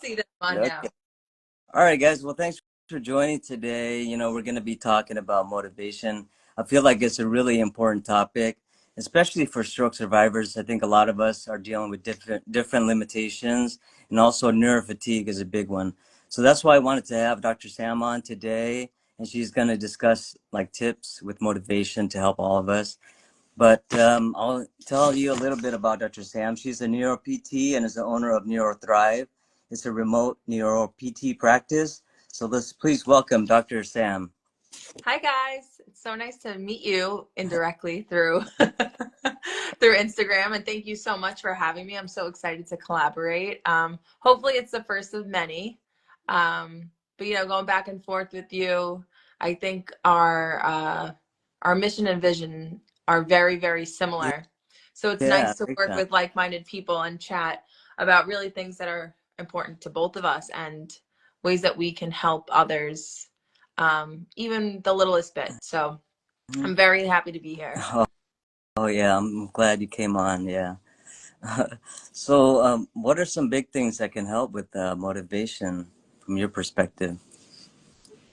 See them on Okay. now. All right, guys. Well, thanks for joining today. We're going to be talking about motivation. I feel like it's a really important topic, especially for stroke survivors. I think a lot of us are dealing with different limitations, and also neurofatigue is a big one. So that's why I wanted to have Dr. Sam on today, and she's going to discuss like tips with motivation to help all of us. But I'll tell you a little bit about Dr. Sam. She's a neuro PT and is the owner of NeuroThrive. It's a remote neuro PT practice. So let's please welcome Dr. Sam. Hi guys. It's so nice to meet you indirectly through through Instagram, and thank you so much for having me. I'm so excited to collaborate. Hopefully it's the first of many. But going back and forth with you, I think our mission and vision are very, very similar. So it's Yeah, nice to big work time. with like-minded people and chat about really things that are important to both of us and ways that we can help others, even the littlest bit. So Mhm. I'm very happy to be here. Oh, yeah, I'm glad you came on. Yeah. So, what are some big things that can help with motivation from your perspective?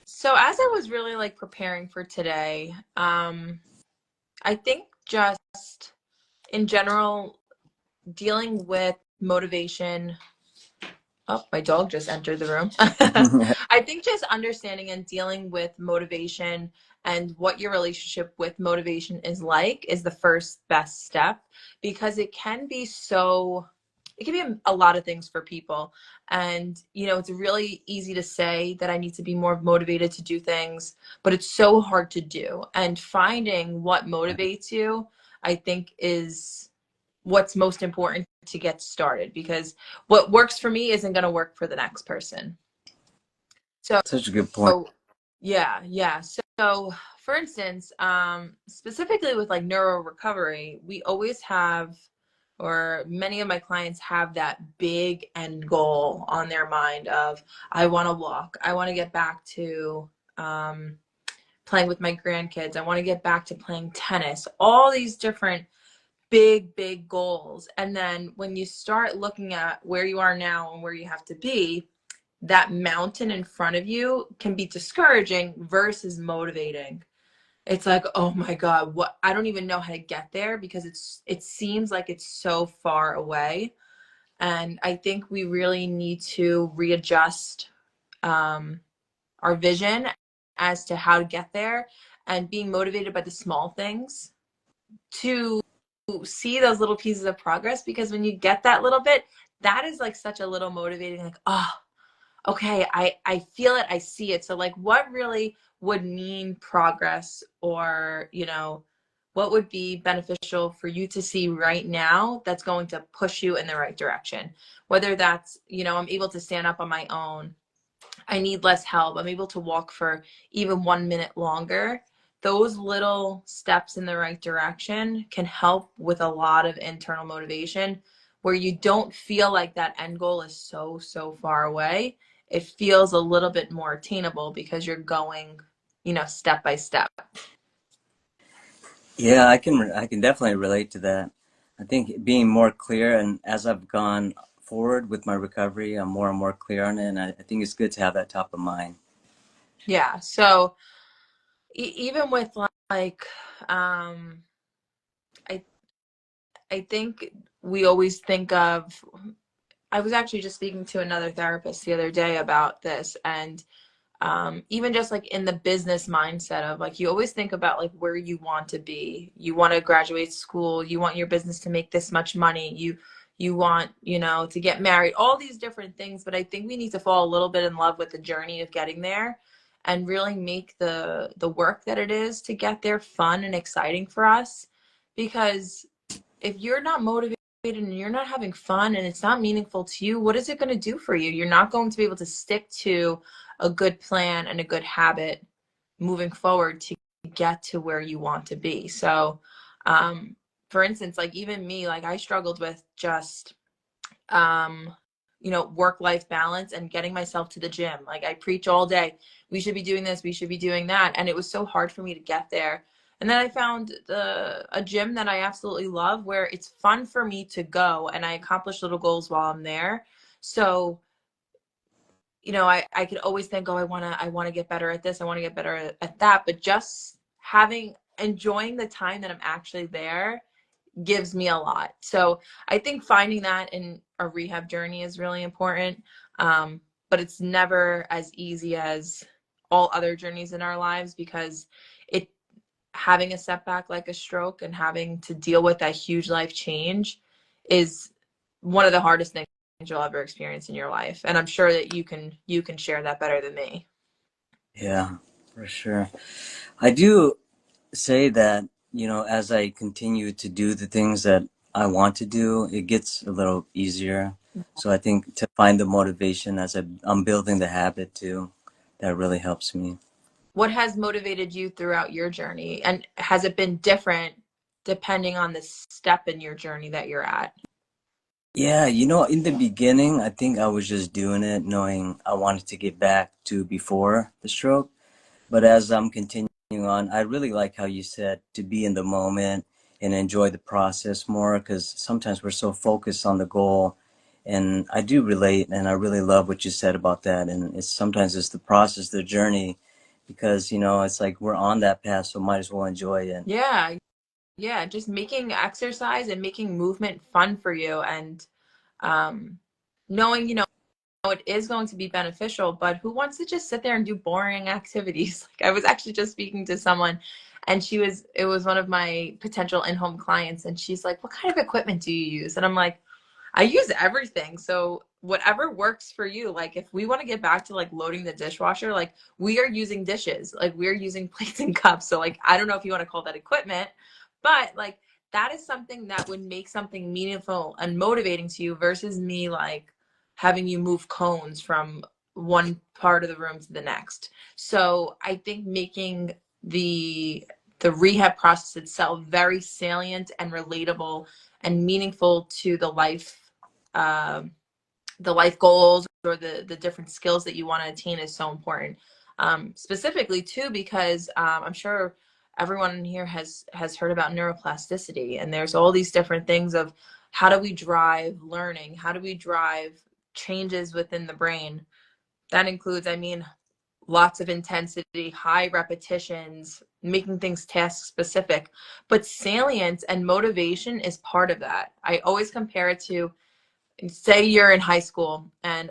So as I was really like preparing for today, I think just in general, dealing with motivation. Oh, my dog just entered the room. I think just understanding and dealing with motivation and what your relationship with motivation is like is the first best step, because it can be a lot of things for people. And, it's really easy to say that I need to be more motivated to do things, but it's so hard to do. And finding what motivates you, I think, is what's most important to get started, because what works for me isn't going to work for the next person. So, Such a good point. yeah. So, for instance, specifically with like neuro recovery, we always have, or many of my clients have that big end goal on their mind of, I want to walk, I want to get back to playing with my grandkids, I want to get back to playing tennis, all these different big goals. And then when you start looking at where you are now and where you have to be, that mountain in front of you can be discouraging versus motivating. It's like, oh my God, what, I don't even know how to get there, because it seems like it's so far away. And I think we really need to readjust um, our vision as to how to get there, and being motivated by the small things to see those little pieces of progress. Because when you get that little bit, that is like such a little motivating, like, oh, okay, I feel it, I see it. So like, what really would mean progress, or what would be beneficial for you to see right now that's going to push you in the right direction? Whether that's, I'm able to stand up on my own, I need less help, I'm able to walk for even 1 minute longer. Those little steps in the right direction can help with a lot of internal motivation, where you don't feel like that end goal is so far away. It feels a little bit more attainable because you're going, step by step. Yeah, I can definitely relate to that. I think being more clear, and as I've gone forward with my recovery, I'm more and more clear on it, and I think it's good to have that top of mind. Yeah. So even with like, um, I I think we always think of, I was actually just speaking to another therapist the other day about this, and even just like in the business mindset of like, you always think about like where you want to be. You want to graduate school, you want your business to make this much money, you want, to get married, all these different things. But I think we need to fall a little bit in love with the journey of getting there, and really make the work that it is to get there fun and exciting for us. Because if you're not motivated and you're not having fun and it's not meaningful to you, what is it going to do for you? You're not going to be able to stick to a good plan and a good habit moving forward to get to where you want to be. So, for instance, like even me, like I struggled with just, um, work-life balance and getting myself to the gym. Like I preach all day, we should be doing this, we should be doing that. And it was so hard for me to get there. And then I found a gym that I absolutely love, where it's fun for me to go and I accomplish little goals while I'm there. So I could always think, oh, I want to get better at this. I want to get better at that. But just enjoying the time that I'm actually there gives me a lot. So I think finding that in a rehab journey is really important. But it's never as easy as all other journeys in our lives, because it having a setback like a stroke and having to deal with that huge life change is one of the hardest things you'll ever experience in your life. And I'm sure that you can share that better than me. Yeah, for sure. I do say that, as I continue to do the things that I want to do, it gets a little easier. So I think to find the motivation as I'm building the habit too, that really helps me. What has motivated you throughout your journey? And has it been different depending on the step in your journey that you're at? Yeah, in the beginning, I think I was just doing it knowing I wanted to get back to before the stroke. But as I'm continuing on, I really like how you said to be in the moment and enjoy the process more, because sometimes we're so focused on the goal. And I do relate, and I really love what you said about that. And sometimes it's the process, the journey, because, it's like we're on that path, so might as well enjoy it. Yeah, yeah, just making exercise and making movement fun for you, and um, knowing, it is going to be beneficial, but who wants to just sit there and do boring activities? Like I was actually just speaking to someone, and it was one of my potential in-home clients, and she's like, "What kind of equipment do you use?" And I'm like, I use everything. So whatever works for you. Like if we want to get back to like loading the dishwasher, like we are using dishes, like we're using plates and cups. So like I don't know if you want to call that equipment, but like that is something that would make something meaningful and motivating to you versus me like having you move cones from one part of the room to the next. So I think making the rehab process itself very salient and relatable and meaningful to uh, the life goals or the different skills that you want to attain is so important. Specifically too, because I'm sure everyone in here has heard about neuroplasticity, and there's all these different things of how do we drive learning, how do we drive changes within the brain. That includes, I mean, lots of intensity, high repetitions, making things task specific. But salience and motivation is part of that. I always compare it to, say you're in high school, and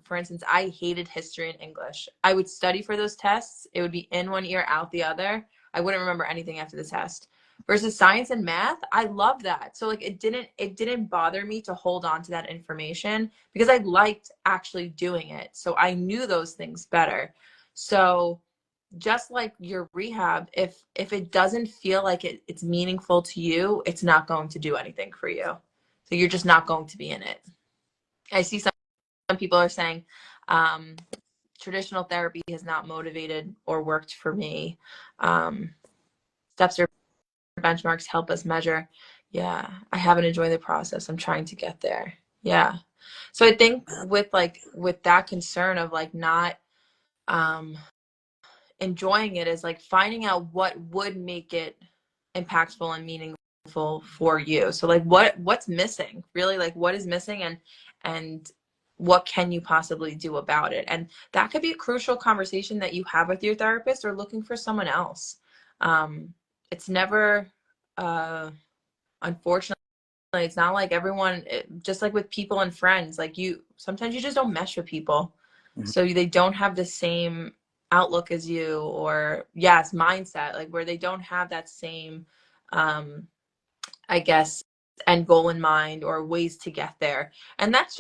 for instance, I hated history and English. I would study for those tests. It would be in one ear, out the other. I wouldn't remember anything after the test. Versus science and math, I love that. So like it didn't bother me to hold on to that information because I liked actually doing it. So I knew those things better. So just like your rehab, if it doesn't feel like it's meaningful to you, it's not going to do anything for you. So you're just not going to be in it. I see some people are saying traditional therapy has not motivated or worked for me. Steps or benchmarks help us measure. Yeah, I haven't enjoyed the process. I'm trying to get there. Yeah. So I think with that concern of like not um, enjoying it is like finding out what would make it impactful and meaningful for you. So like what's missing? Really, like what is missing, and what can you possibly do about it? And that could be a crucial conversation that you have with your therapist or looking for someone else. It's never unfortunately, it's not like everyone, just like with people and friends, like you sometimes you just don't mesh with people, Mhm. so they don't have the same outlook as you, or yes, mindset, like where they don't have that same um I guess end goal in mind or ways to get there. And that's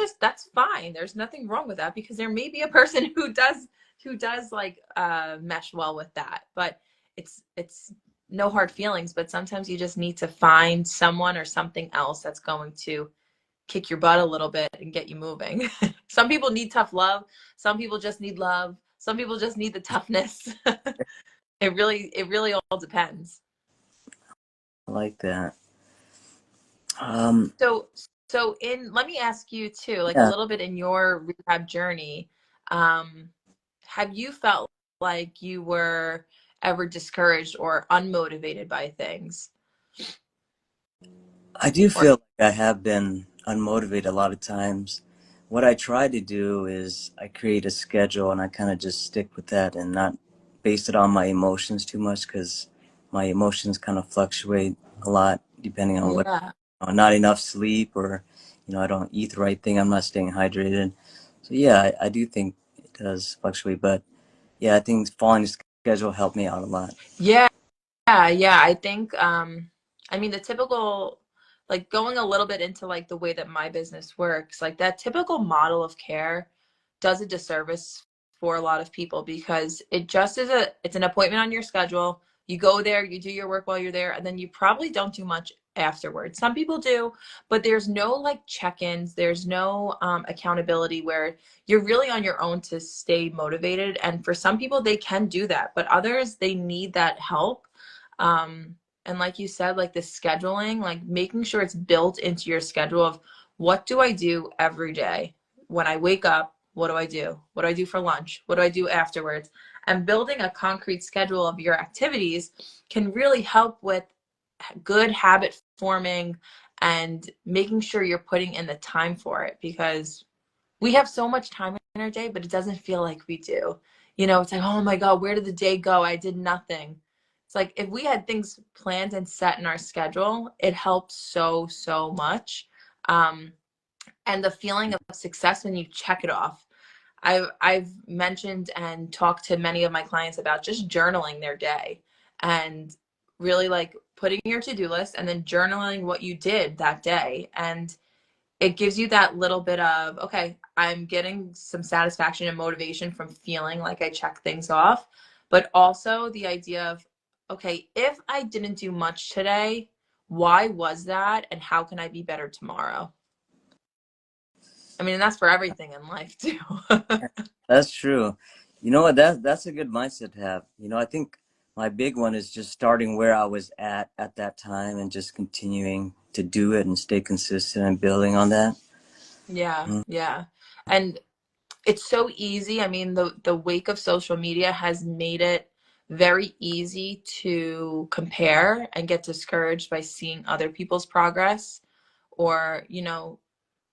fine. There's nothing wrong with that, because there may be a person who does like mesh well with that. But it's no hard feelings, but sometimes you just need to find someone or something else that's going to kick your butt a little bit and get you moving. Some people need tough love, some people just need love, some people just need the toughness. It really all depends. I like that. Um, So, let me ask you too, like a yeah, little bit in your rehab journey, um, have you felt like you were ever discouraged or unmotivated by things? I do Or feel like I have been unmotivated a lot of times what I try to do is I create a schedule and I kind of just stick with that and not base it on my emotions too much because my emotions kind of fluctuate a lot depending on what, Yeah. not enough sleep or, I don't eat the right thing. I'm not staying hydrated. So yeah, I do think it does fluctuate, but yeah, I think following the schedule helped me out a lot. Yeah. Yeah, yeah. I think I mean the typical like going a little bit into like the way that my business works, like that typical model of care does a disservice for a lot of people because it just is it's an appointment on your schedule. You go there, you do your work while you're there, and then you probably don't do much afterwards. Some people do, but there's no like check-ins, there's no accountability where you're really on your own to stay motivated. And for some people, they can do that, but others, they need that help. And like you said, like the scheduling, like making sure it's built into your schedule of what do I do every day? When I wake up, what do I do? What do I do for lunch? What do I do afterwards? And building a concrete schedule of your activities can really help with good habit forming and making sure you're putting in the time for it because we have so much time in our day, but it doesn't feel like we do. It's like, oh my God, where did the day go? I did nothing. It's like if we had things planned and set in our schedule, it helps so, so much. Um, and the feeling of success when you check it off. I've mentioned and talked to many of my clients about just journaling their day and really like putting your to-do list and then journaling what you did that day. And it gives you that little bit of, okay, I'm getting some satisfaction and motivation from feeling like I check things off, but also the idea of, okay, if I didn't do much today, why was that? And how can I be better tomorrow? I mean, and that's for everything in life too. That's true. You know what? That's a good mindset to have. I think my big one is just starting where I was at that time and just continuing to do it and stay consistent and building on that. Yeah, Mm. yeah. And it's so easy. I mean, the wake of social media has made it very easy to compare and get discouraged by seeing other people's progress or,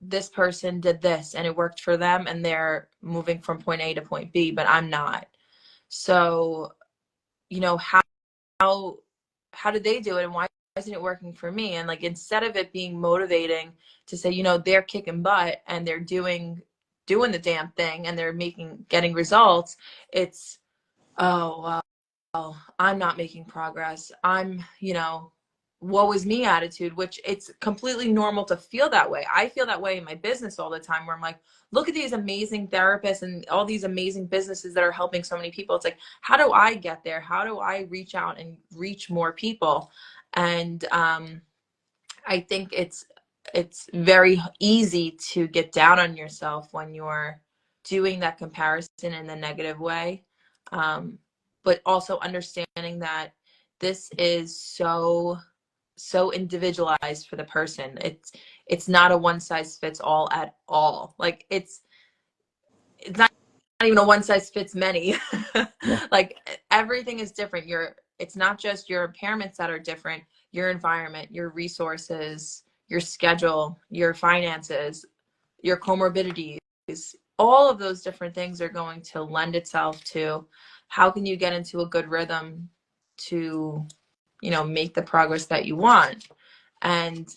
this person did this and it worked for them and they're moving from point A to point B, but I'm not. So, how how did they do it and why isn't it working for me? And like instead of it being motivating to say, they're kicking butt and they're doing the damn thing and they're getting results, it's, oh well, I'm not making progress. I'm, woe is me attitude, which it's completely normal to feel that way. I feel that way in my business all the time where I'm like, look at these amazing therapists and all these amazing businesses that are helping so many people. It's like, how do I get there? How do I reach out and reach more people? And I think it's very easy to get down on yourself when you're doing that comparison in the negative way. But also understanding that this is so individualized for the person. It's not a one size fits all at all. Like it's not even a one size fits many. Yeah. Like everything is different. It's not just your impairments that are different, your environment, your resources, your schedule, your finances, your comorbidities, all of those different things are going to lend itself to how can you get into a good rhythm to, make the progress that you want. And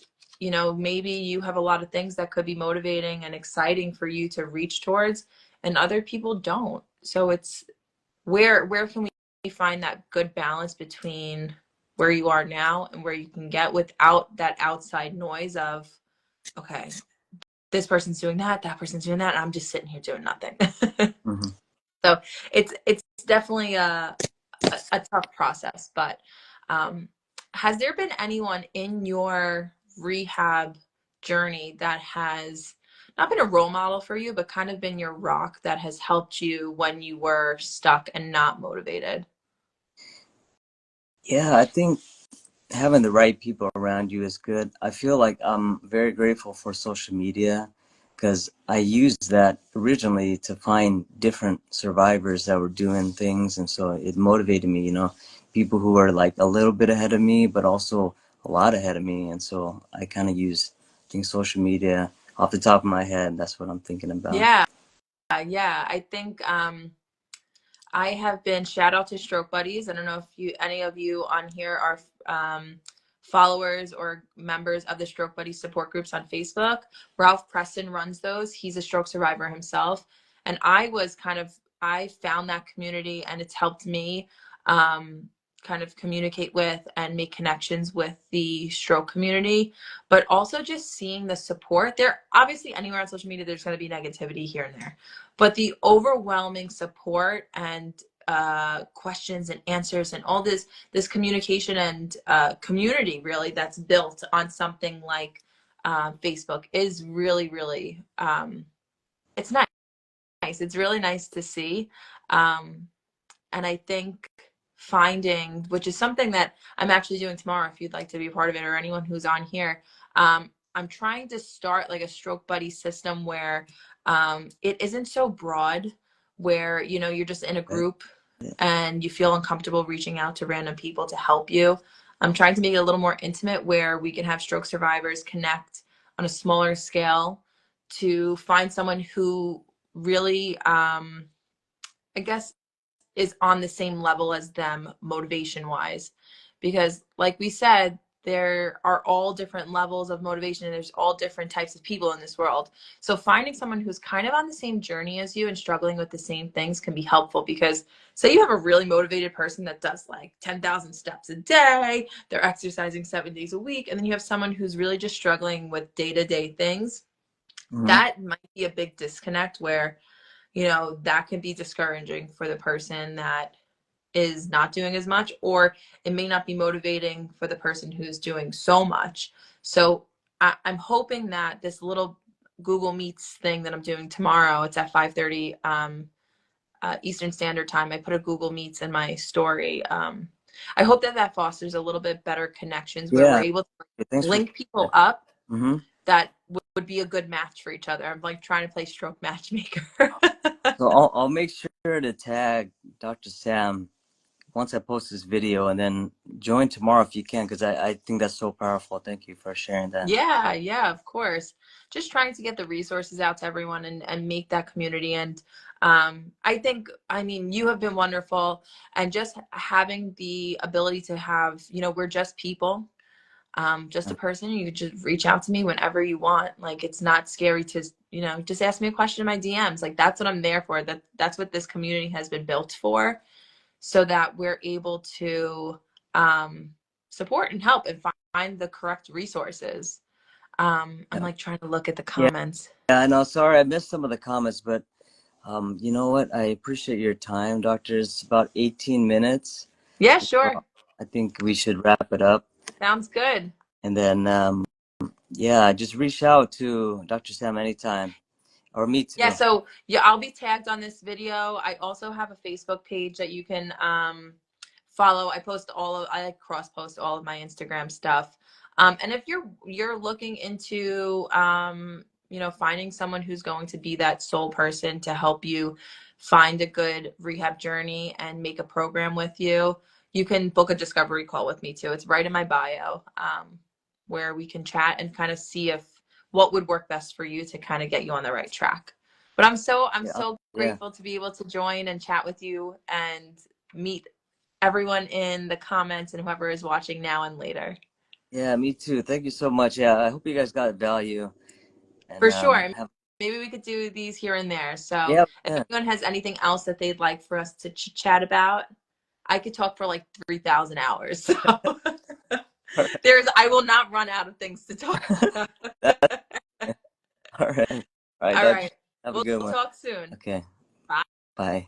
maybe you have a lot of things that could be motivating and exciting for you to reach towards and other people don't. So it's where can we find that good balance between where you are now and where you can get without that outside noise of, okay, this person's doing that person's doing that, and I'm just sitting here doing nothing. Mhm. So it's definitely a tough process. But um, has there been anyone in your rehab journey that has not been a role model for you, but kind of been your rock that has helped you when you were stuck and not motivated? Yeah, I think having the right people around you is good. I feel like I'm very grateful for social media because I used that originally to find different survivors that were doing things. And so it motivated me, people who were like a little bit ahead of me, but also a lot ahead of me. And so I kind of used, I think, social media. off the top of my head. That's what I'm thinking about. Yeah, yeah. I think I have been shout out to Stroke Buddies. I don't know if any of you on here are followers or members of the Stroke Buddies support groups on Facebook. Ralph Preston runs those. He's a stroke survivor himself, and I found that community, and it's helped me kind of communicate with and make connections with the stroke community, but also just seeing the support. There, obviously, anywhere on social media, there's going to be negativity here and there, but the overwhelming support and questions and answers and all this communication and community really that's built on something like Facebook is really, really it's nice. It's really nice to see. And I think finding, which is something that I'm actually doing tomorrow, if you'd like to be a part of it, or anyone who's on here, I'm trying to start like a stroke buddy system where it isn't so broad, where you're just in a group Yeah. and you feel uncomfortable reaching out to random people to help you. I'm trying to make it a little more intimate, where we can have stroke survivors connect on a smaller scale to find someone who really, I guess, is on the same level as them motivation wise. Because like we said, there are all different levels of motivation, and there's all different types of people in this world. So finding someone who's kind of on the same journey as you and struggling with the same things can be helpful. Because say you have a really motivated person that does like 10,000 steps a day, they're exercising 7 days a week, and then you have someone who's really just struggling with day-to-day things. Mm-hmm. That might be a big disconnect, where that can be discouraging for the person that is not doing as much, or it may not be motivating for the person who's doing so much. So I'm hoping that this little Google Meets thing that I'm doing tomorrow, it's at 5:30 Eastern Standard Time. I put a Google Meets in my story. I hope that fosters a little bit better connections, where we're Yeah. able to Okay, thanks for link people that. up Mm-hmm. that would be a good match for each other. I'm like trying to play stroke matchmaker. So I'll make sure to tag Dr. Sam once I post this video, and then join tomorrow if you can, because I think that's so powerful. Thank you for sharing that. Yeah, yeah, of course. Just trying to get the resources out to everyone and make that community. And I mean, you have been wonderful. And just having the ability to have, we're just people, just a person. You could just reach out to me whenever you want. Like, it's not scary to, just ask me a question in my DMs. Like, that's what I'm there for. That's what this community has been built for, so that we're able to support and help and find the correct resources. I'm Yeah. like trying to look at the Yeah. comments. Yeah, I know. Sorry, I missed some of the comments, but you know what? I appreciate your time, Doctor. It's about 18 minutes. Yeah, So sure. I think we should wrap it up. Sounds good. And then, yeah, just reach out to Dr. Sam anytime, or me Yeah, too. so yeah, I'll be tagged on this video. I also have a Facebook page that you can follow. I like cross post all of my Instagram stuff. And if you're looking into finding someone who's going to be that sole person to help you find a good rehab journey and make a program with you, you can book a discovery call with me too. It's right in my bio, where we can chat and kind of see if what would work best for you to kind of get you on the right track. But I'm Yeah. so Yeah. grateful to be able to join and chat with you and meet everyone in the comments and whoever is watching now and later. Yeah, me too. Thank you so much. Yeah, I hope you guys got value, and For sure. have, Maybe we could do these here and there. So yeah, if yeah. anyone has anything else that they'd like for us to chat about, I could talk for like 3,000 hours. So All I will not run out of things to talk about. right. All right. All right, All Doctor. right. Have a We'll good one. talk soon. Okay. Bye. Bye.